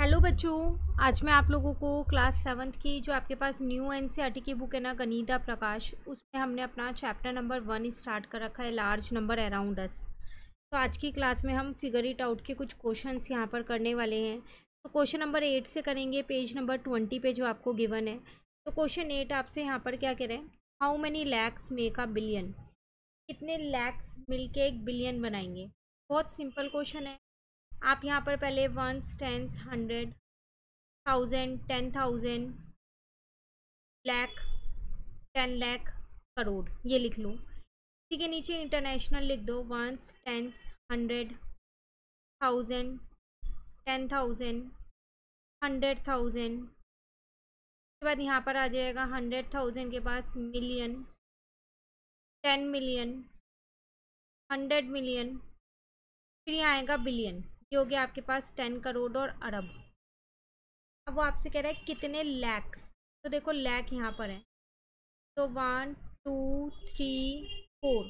Hello बच्चों। आज मैं आप लोगों को क्लास सेवन्थ की जो आपके पास न्यू एनसीईआरटी की बुक है ना, गणिता प्रकाश, उसमें हमने अपना चैप्टर नंबर 1 स्टार्ट कर रखा है, लार्ज नंबर अराउंड अस। तो आज की क्लास में हम फिगर इट आउट के कुछ क्वेश्चंस यहाँ पर करने वाले हैं। तो क्वेश्चन नंबर 8 से करेंगे, पेज नंबर 20 पे जो आपको गिवन है। तो क्वेश्चन 8 आपसे यहाँ पर क्या कह रहे हैं, how many lakhs make a billion. कितने लैक्स मिलके एक बिलियन बनाएंगे। बहुत सिंपल क्वेश्चन है। आप यहाँ पर पहले ones, tens, hundred, thousand, 10,000, lakh, 10 lakh, crore, ये लिख लो। इसी के नीचे इंटरनेशनल लिख दो, वंस, टेंस, हंड्रेड, थाउजेंड, 10,000, 100,000। उसके बाद यहाँ पर आ जाएगा 100,000 के बाद मिलियन, 10 मिलियन, 100 मिलियन, फिर यहाँ आएगा बिलियन। ये हो गया आपके पास 10 करोड़ और अरब। अब वो आपसे कह रहा है कितने लैक्स। तो देखो लैख यहाँ पर है, तो 1 2 3 4,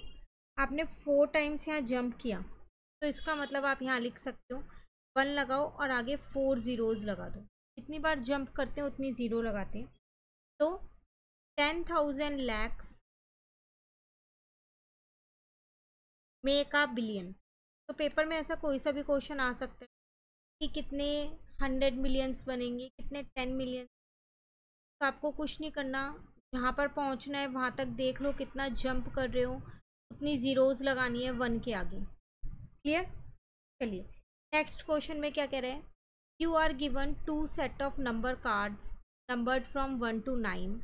आपने 4 टाइम्स यहाँ जंप किया। तो इसका मतलब आप यहाँ लिख सकते हो 1 लगाओ और आगे 4 ज़ीरोज़ लगा दो। जितनी बार जंप करते हैं उतनी ज़ीरो लगाते हैं। तो 10,000 लैक्स मेक अ बिलियन। तो पेपर में ऐसा कोई सा भी क्वेश्चन आ सकता है कि कितने 100 मिलियंस बनेंगे, कितने 10 मिलियन। तो आपको कुछ नहीं करना, जहाँ पर पहुँचना है वहाँ तक देख लो कितना जंप कर रहे हो, उतनी ज़ीरोज़ लगानी है 1 के आगे। क्लियर। चलिए नेक्स्ट क्वेश्चन में क्या कह रहे हैं, you are given 2 set of number cards numbered from 1 to 9,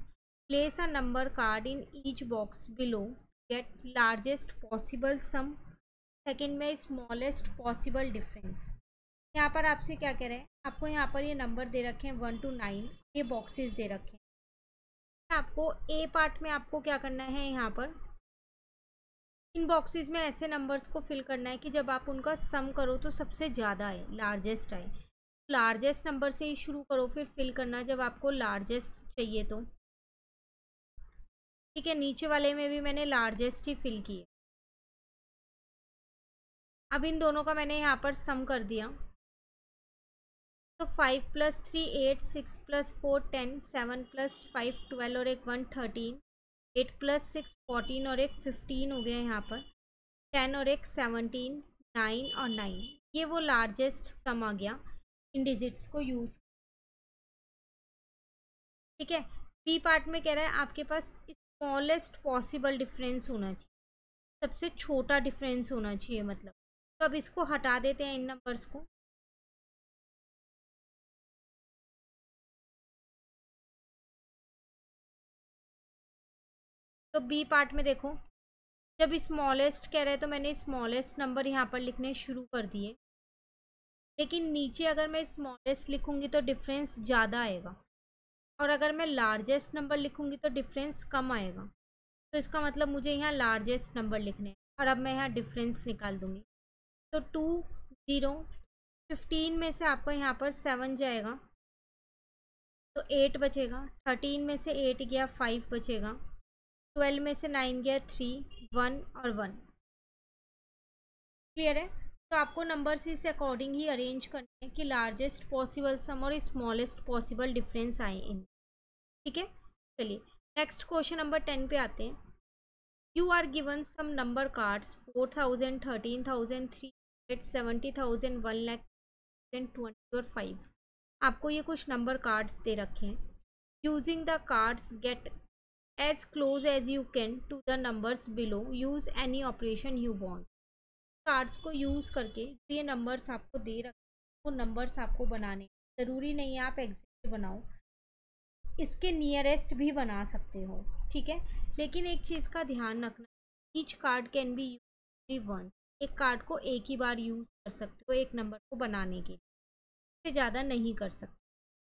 place a number card in each box below, get largest possible sum, second में स्मॉलेस्ट पॉसिबल डिफरेंस। यहाँ पर आपसे क्या कह रहे हैं, आपको यहाँ पर ये नंबर दे रखे हैं 1 to 9, ये बॉक्सेस दे रखे हैं। आपको ए पार्ट में आपको क्या करना है, यहाँ पर इन बॉक्सेस में ऐसे नंबर्स को फिल करना है कि जब आप उनका सम करो तो सबसे ज़्यादा आए, लार्जेस्ट आए। लार्जेस्ट नंबर से ही शुरू करो, फिर फिल करना जब आपको लार्जेस्ट चाहिए तो। ठीक है, नीचे वाले में भी मैंने लार्जेस्ट ही फिल किए। अब इन दोनों का मैंने यहाँ पर सम कर दिया। तो 5 + 3 8, 6 + 4 10, 7 + 5 12 और एक 1 13, 8 + 6 14 और एक 15 हो गया यहाँ पर, 10 और एक 17, 9 और 9। ये वो लार्जेस्ट सम आ गया इन डिजिट्स को यूज़। ठीक है। बी पार्ट में कह रहा है आपके पास स्मॉलेस्ट पॉसिबल डिफरेंस होना चाहिए, सबसे छोटा डिफरेंस होना चाहिए मतलब। तो अब इसको हटा देते हैं इन नंबर्स को। तो बी पार्ट में देखो, जब स्मॉलेस्ट कह रहे हैं तो मैंने स्मॉलेस्ट नंबर यहाँ पर लिखने शुरू कर दिए, लेकिन नीचे अगर मैं स्मॉलेस्ट लिखूंगी तो डिफरेंस ज़्यादा आएगा, और अगर मैं लार्जेस्ट नंबर लिखूंगी तो डिफरेंस कम आएगा। तो इसका मतलब मुझे यहाँ लार्जेस्ट नंबर लिखने हैं, और अब मैं यहाँ डिफरेंस निकाल दूंगी। तो 2 0, 15 में से आपको यहाँ पर 7 जाएगा तो 8 बचेगा, 13 में से 8 गया 5 बचेगा, 12 में से 9 गया 3, 1 और 1। क्लियर है। तो आपको नंबर्स इस अकॉर्डिंग ही अरेंज करने हैं कि लार्जेस्ट पॉसिबल सम और स्मॉलेस्ट पॉसिबल डिफरेंस आए इन। ठीक है। चलिए नेक्स्ट क्वेश्चन नंबर 10 पे आते हैं। You are given some number cards 4,000, 13,000, 300, 70,000, 1 lakh, 20 और 5। आपको ये कुछ नंबर कार्ड्स दे रखे हैं। Using the cards get as close as you can to the numbers below, use any operation you want. Cards को यूज़ करके जो ये नंबर्स आपको दे रखे वो नंबर्स आपको बनाने, ज़रूरी नहीं है आप एग्जैक्ट बनाओ, इसके नियरेस्ट भी बना सकते हो। ठीक है। लेकिन एक चीज़ का ध्यान रखना, each card can be use once. एक कार्ड को एक ही बार यूज़ कर सकते हो एक नंबर को बनाने के लिए, इससे ज़्यादा नहीं कर सकते।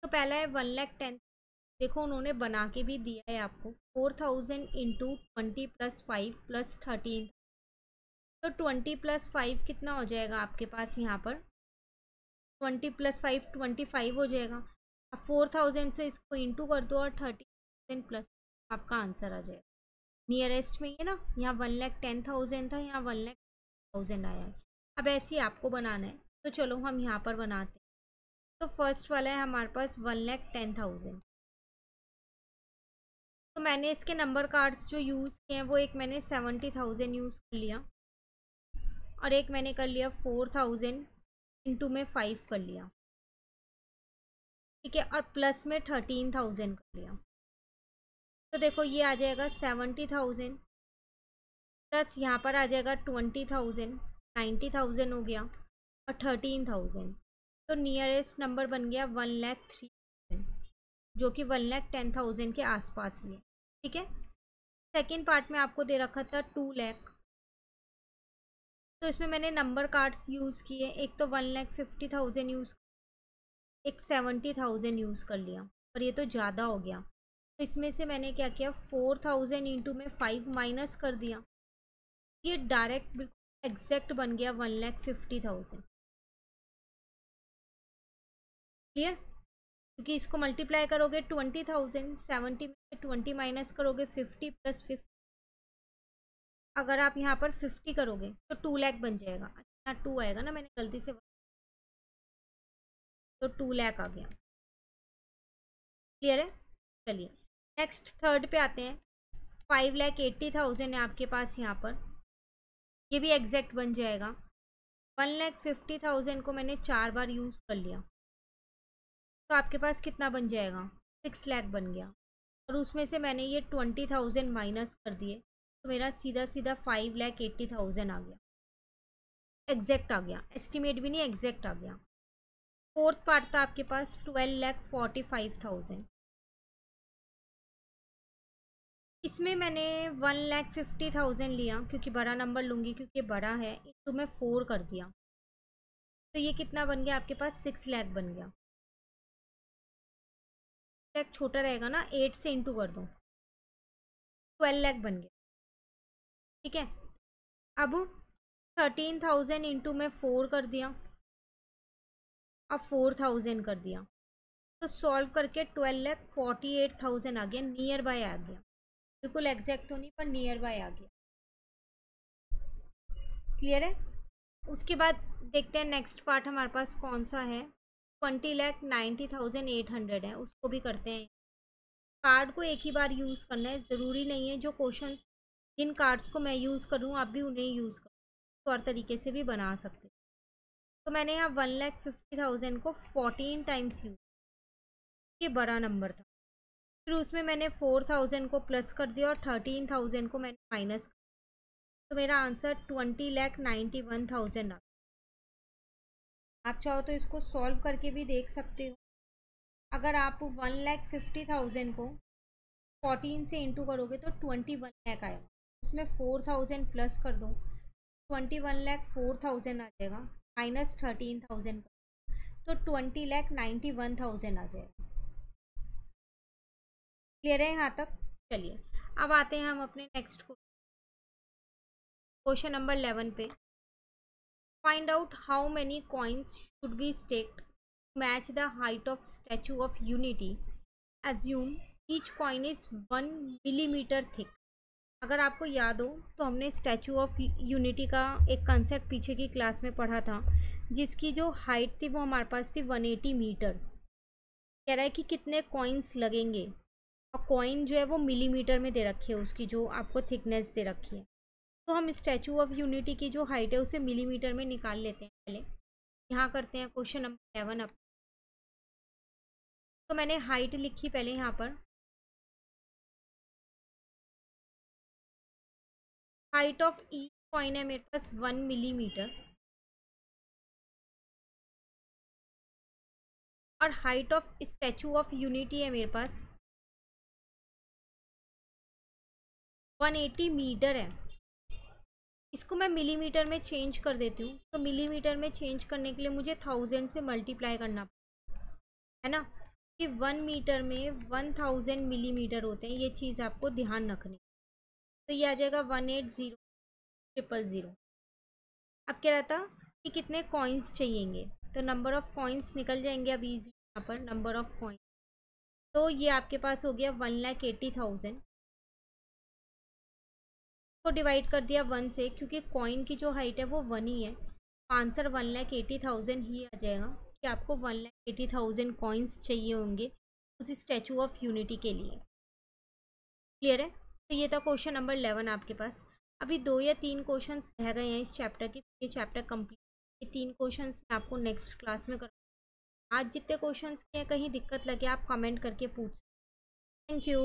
तो पहला है 1,10,000। देखो उन्होंने बना के भी दिया है आपको, 4,000 इंटू 20 + 5 + 13। तो 20 + 5 कितना हो जाएगा आपके पास यहाँ पर, 20 + 5 25 हो जाएगा। अब 4,000 से इसको इंटू कर दो और 30,000 प्लस, आपका आंसर आ जाएगा। नियरेस्ट में ये ना, यहाँ 1,10,000 था, यहाँ 1,00,000 आया है। अब ऐसे ही आपको बनाना है, तो चलो हम यहाँ पर बनाते हैं। तो फर्स्ट वाला है हमारे पास 1,10,000। तो मैंने इसके नंबर कार्ड्स जो यूज़ किए हैं वो एक मैंने 70,000 यूज़ कर लिया और एक मैंने कर लिया 4,000 इंटू में 5 कर लिया, ठीक है, और प्लस में 13,000 कर लिया। तो देखो ये आ जाएगा 70,000 प्लस यहाँ पर आ जाएगा 20,000, 90,000 हो गया और 13,000। तो नियरेस्ट नंबर बन गया 1,03,000, जो कि 1,10,000 के आसपास ही है, ठीक है। सेकेंड पार्ट में आपको दे रखा था 2 लाख, तो इसमें मैंने नंबर कार्ड्स यूज़ किए, एक तो 1,50,000 यूज़, एक 70,000 यूज़ कर लिया, और ये तो ज़्यादा हो गया। तो इसमें से मैंने क्या किया, 4,000 इंटू में 5 माइनस कर दिया, ये डायरेक्ट बिल्कुल एग्जैक्ट बन गया 1,50,000। क्लियर? क्योंकि इसको मल्टीप्लाई करोगे 20,000, 70 में से 20 माइनस करोगे 50 प्लस 50, अगर आप यहाँ पर 50 करोगे तो 2 लाख बन जाएगा। अच्छा 2 आएगा ना, मैंने गलती से, तो 2 लाख आ गया। क्लियर है? चलिए नेक्स्ट थर्ड पे आते हैं। 5,80,000 है आपके पास यहाँ पर, ये भी एग्जैक्ट बन जाएगा। 1,50,000 को मैंने 4 बार यूज़ कर लिया, तो आपके पास कितना बन जाएगा, 6 लाख बन गया। और उसमें से मैंने ये 20,000 माइनस कर दिए, तो मेरा सीधा सीधा 5,80,000 आ गया, एग्जैक्ट आ गया, एस्टिमेट भी नहीं, एग्जैक्ट आ गया। फोर्थ पार्ट था आपके पास 12,45,000, इसमें मैंने 1,50,000 लिया क्योंकि बड़ा नंबर लूँगी, क्योंकि बड़ा है, तो मैं 4 कर दिया, तो ये कितना बन गया आपके पास, 6 लाख बन गया। लाख छोटा रहेगा ना, 8 से इंटू कर दो, 12 लाख बन गया, ठीक है। अब 13,000 इंटू में 4 कर दिया, अब 4,000 कर दिया, तो सॉल्व करके 12,48,000 आ गया, नियर बाय आ गया, बिल्कुल एग्जैक्ट तो नहीं पर नियर बाय आ गया। क्लियर है? उसके बाद देखते हैं नेक्स्ट पार्ट हमारे पास कौन सा है। 20,90,800 है, उसको भी करते हैं। कार्ड को एक ही बार यूज़ करना है, ज़रूरी नहीं है जो क्वेश्चंस, जिन कार्ड्स को मैं यूज़ करूँ आप भी उन्हें यूज़ करो, तो और तरीके से भी बना सकते हैं। तो मैंने यहाँ 1,50,000 को 14 टाइम्स यूज, ये बड़ा नंबर था, फिर उसमें मैंने 4,000 को प्लस कर दिया और 13,000 को मैंने माइनस कर, तो मेरा आंसर 20,91,000 आ। आप चाहो तो इसको सॉल्व करके भी देख सकते हो। अगर आप 1,50,000 को 14 से इंटू करोगे तो 21 लाख आएगा, उसमें 4,000 प्लस कर दो, 21,04,000 आ जाएगा, माइनस 13,000 तो 20,91,000 आ जाएगा। क्लियर है यहाँ तक? चलिए अब आते हैं हम अपने नेक्स्ट क्वेश्चन नंबर 11 पे। Find out how many coins should be stacked to match the height of statue of unity, assume each coin is 1 millimetre thick. अगर आपको याद हो तो हमने स्टैचू ऑफ यूनिटी का एक कंसेप्ट पीछे की क्लास में पढ़ा था, जिसकी जो हाइट थी वो हमारे पास थी 180 मीटर। कह रहा है कि कितने कॉइन्स लगेंगे, और कॉइन जो है वो मिलीमीटर में दे रखी है, उसकी जो आपको थिकनेस दे रखी है। तो हम स्टैचू ऑफ यूनिटी की जो हाइट है उसे मिलीमीटर में निकाल लेते हैं पहले। यहाँ करते हैं क्वेश्चन नंबर 11 अप। तो मैंने हाइट लिखी पहले यहाँ पर, हाइट ऑफ ईच कॉइन है मेरे पास 1 मिलीमीटर, और height of statue of unity है मेरे पास 180 मीटर है। इसको मैं मिलीमीटर में चेंज कर देती हूँ, तो मिलीमीटर में चेंज करने के लिए मुझे 1000 से मल्टीप्लाई करना है ना, कि 1 मीटर में 1000 मिलीमीटर होते हैं, ये चीज़ आपको ध्यान रखनी। तो ये आ जाएगा 180,000। अब क्या रहता कि कितने कॉइन्स चाहिएंगे, तो नंबर ऑफ़ कॉइन्स निकल जाएंगे अब इजी यहाँ पर, नंबर ऑफ़ कॉइन्स। तो ये आपके पास हो गया 1,80,000 को डिवाइड कर दिया 1 से, क्योंकि कॉइन की जो हाइट है वो 1 ही है, आंसर 1,80,000 ही आ जाएगा। कि आपको 1,80,000 कॉइन्स चाहिए होंगे उस स्टैचू ऑफ यूनिटी के लिए। क्लियर है? तो ये था क्वेश्चन नंबर 11 आपके पास। अभी 2 या 3 क्वेश्चंस रह गए हैं इस चैप्टर के, ये चैप्टर कंप्लीट। ये 3 क्वेश्चंस मैं आपको नेक्स्ट क्लास में कर, आज जितने क्वेश्चंस के हैं कहीं दिक्कत लगे आप कमेंट करके पूछ। Thank you.